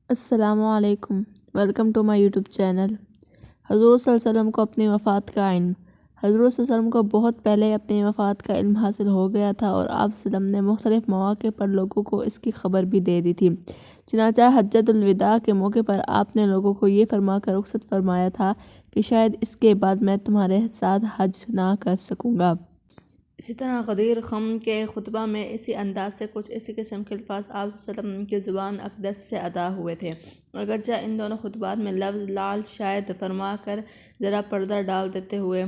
السلام علیکم، welcome to my YouTube channel. حضور صلی اللہ علیہ وسلم کو اپنی وفات کا علم۔ حضور صلی اللہ علیہ وسلم کو بہت پہلے اپنی وفات کا علم حاصل ہو گیا تھا اور آپ صلی اللہ علیہ وسلم نے مختلف مواقع پر لوگوں کو اس کی خبر بھی دے دی تھی۔ چنانچہ حجۃ الوداع کے موقع پر آپ نے لوگوں کو یہ فرما کر رخصت فرمایا تھا کہ شاید اس کے بعد میں تمہارے ساتھ حج نہ کر سکوں گا۔ اسی طرح غدیر خم کے خطبہ میں اسی انداز سے کچھ اسی قسم کے الفاظ آپ صلی اللہ علیہ وسلم کی زبان اقدس سے ادا ہوئے تھے۔ اگرچہ ان دونوں خطبات میں لفظ لعل شاید فرما کر ذرا پردہ ڈال دیتے ہوئے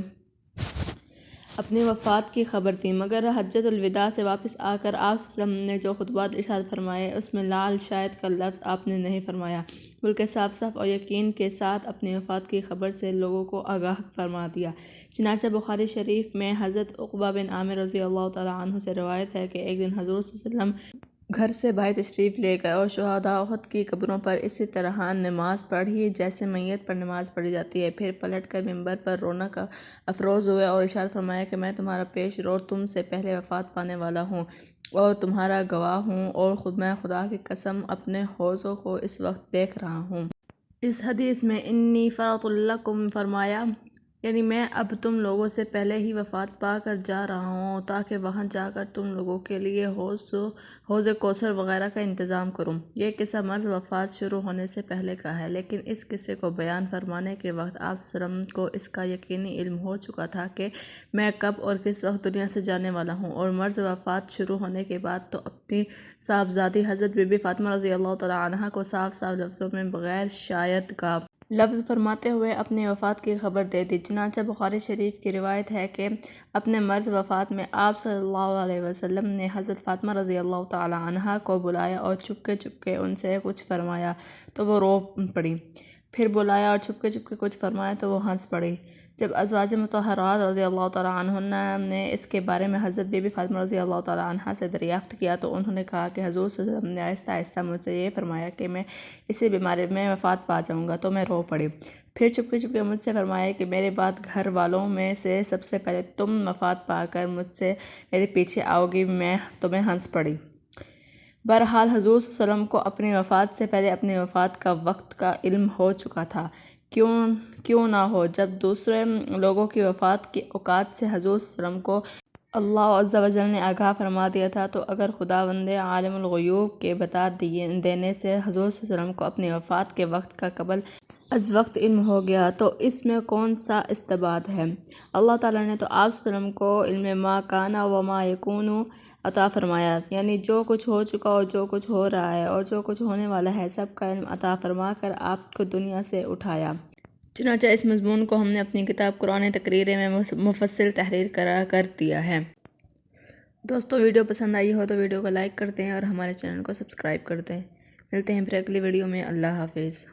اپنی وفات کی خبر تھی، مگر حجۃ الوداع سے واپس آ کر آپ صلی اللہ علیہ وسلم نے جو خطبات ارشاد فرمائے اس میں لعل شاید کا لفظ آپ نے نہیں فرمایا، بلکہ صاف صاف اور یقین کے ساتھ اپنی وفات کی خبر سے لوگوں کو آگاہ فرما دیا۔ چنانچہ بخاری شریف میں حضرت عقبہ بن عامر رضی اللہ تعالیٰ عنہ سے روایت ہے کہ ایک دن حضور صلی اللہ علیہ وسلم گھر سے باہر تشریف لے گئے اور شہداء احد کی قبروں پر اسی طرح نماز پڑھی جیسے میت پر نماز پڑھی جاتی ہے۔ پھر پلٹ کر ممبر پر رونق افروز ہوئے اور ارشاد فرمایا کہ میں تمہارا پیش رو تم سے پہلے وفات پانے والا ہوں اور تمہارا گواہ ہوں، اور میں خدا کی قسم اپنے حوضوں کو اس وقت دیکھ رہا ہوں۔ اس حدیث میں انی فرط لکم فرمایا، یعنی میں اب تم لوگوں سے پہلے ہی وفات پا کر جا رہا ہوں تاکہ وہاں جا کر تم لوگوں کے لیے حوض کوثر وغیرہ کا انتظام کروں۔ یہ قصہ مرض وفات شروع ہونے سے پہلے کا ہے، لیکن اس قصے کو بیان فرمانے کے وقت آپ صلی اللہ علیہ وسلم کو اس کا یقینی علم ہو چکا تھا کہ میں کب اور کس وقت دنیا سے جانے والا ہوں، اور مرض وفات شروع ہونے کے بعد تو اپنی صاحبزادی حضرت بی بی فاطمہ رضی اللہ تعالیٰ عنہا کو صاف صاف لفظوں میں بغیر شاید کا لفظ فرماتے ہوئے اپنی وفات کی خبر دے دی۔ چنانچہ بخاری شریف کی روایت ہے کہ اپنے مرض وفات میں آپ صلی اللہ علیہ وسلم نے حضرت فاطمہ رضی اللہ تعالیٰ عنہا کو بلایا اور چپکے ان سے کچھ فرمایا تو وہ رو پڑی، پھر بلایا اور چپکے کچھ فرمایا تو وہ ہنس پڑی۔ جب ازواج مطہرات رضی اللہ تعالیٰ عنہن نے اس کے بارے میں حضرت بی بی فاطمہ رضی اللہ تعالیٰ عنہا سے دریافت کیا تو انہوں نے کہا کہ حضور صلی اللہ علیہ وسلم نے آہستہ آہستہ مجھ سے یہ فرمایا کہ میں اسی بیماری میں وفات پا جاؤں گا، تو میں رو پڑی۔ پھر چپکے مجھ سے فرمایا کہ میرے بعد گھر والوں میں سے سب سے پہلے تم وفات پا کر مجھ سے میرے پیچھے آؤ گی، تو میں ہنس پڑی۔ بہرحال حضور صلی اللہ علیہ وسلم کو اپنی وفات سے پہلے اپنی وفات کا وقت کا علم ہو چکا تھا۔ کیوں نہ ہو، جب دوسرے لوگوں کی وفات کے اوقات سے حضور صلی اللہ علیہ وسلم کو اللہ عز و جل نے آگاہ فرما دیا تھا، تو اگر خداوند عالم الغیوب کے بتا دینے سے حضور صلی اللہ علیہ وسلم کو اپنی وفات کے وقت کا قبل از وقت علم ہو گیا تو اس میں کون سا استبعاد ہے؟ اللہ تعالیٰ نے تو آپ صلی اللہ علیہ وسلم کو علم ما کان و ما یکون عطا فرمایا، یعنی جو کچھ ہو چکا اور جو کچھ ہو رہا ہے اور جو کچھ ہونے والا ہے سب کا علم عطا فرما کر آپ کو دنیا سے اٹھایا۔ چنانچہ اس مضمون کو ہم نے اپنی کتاب قرآن تقریر میں مفصل تحریر کر دیا ہے۔ دوستو، ویڈیو پسند آئی ہو تو ویڈیو کو لائک کر دیں اور ہمارے چینل کو سبسکرائب کر دیں۔ ملتے ہیں پھر اگلی ویڈیو میں۔ اللہ حافظ۔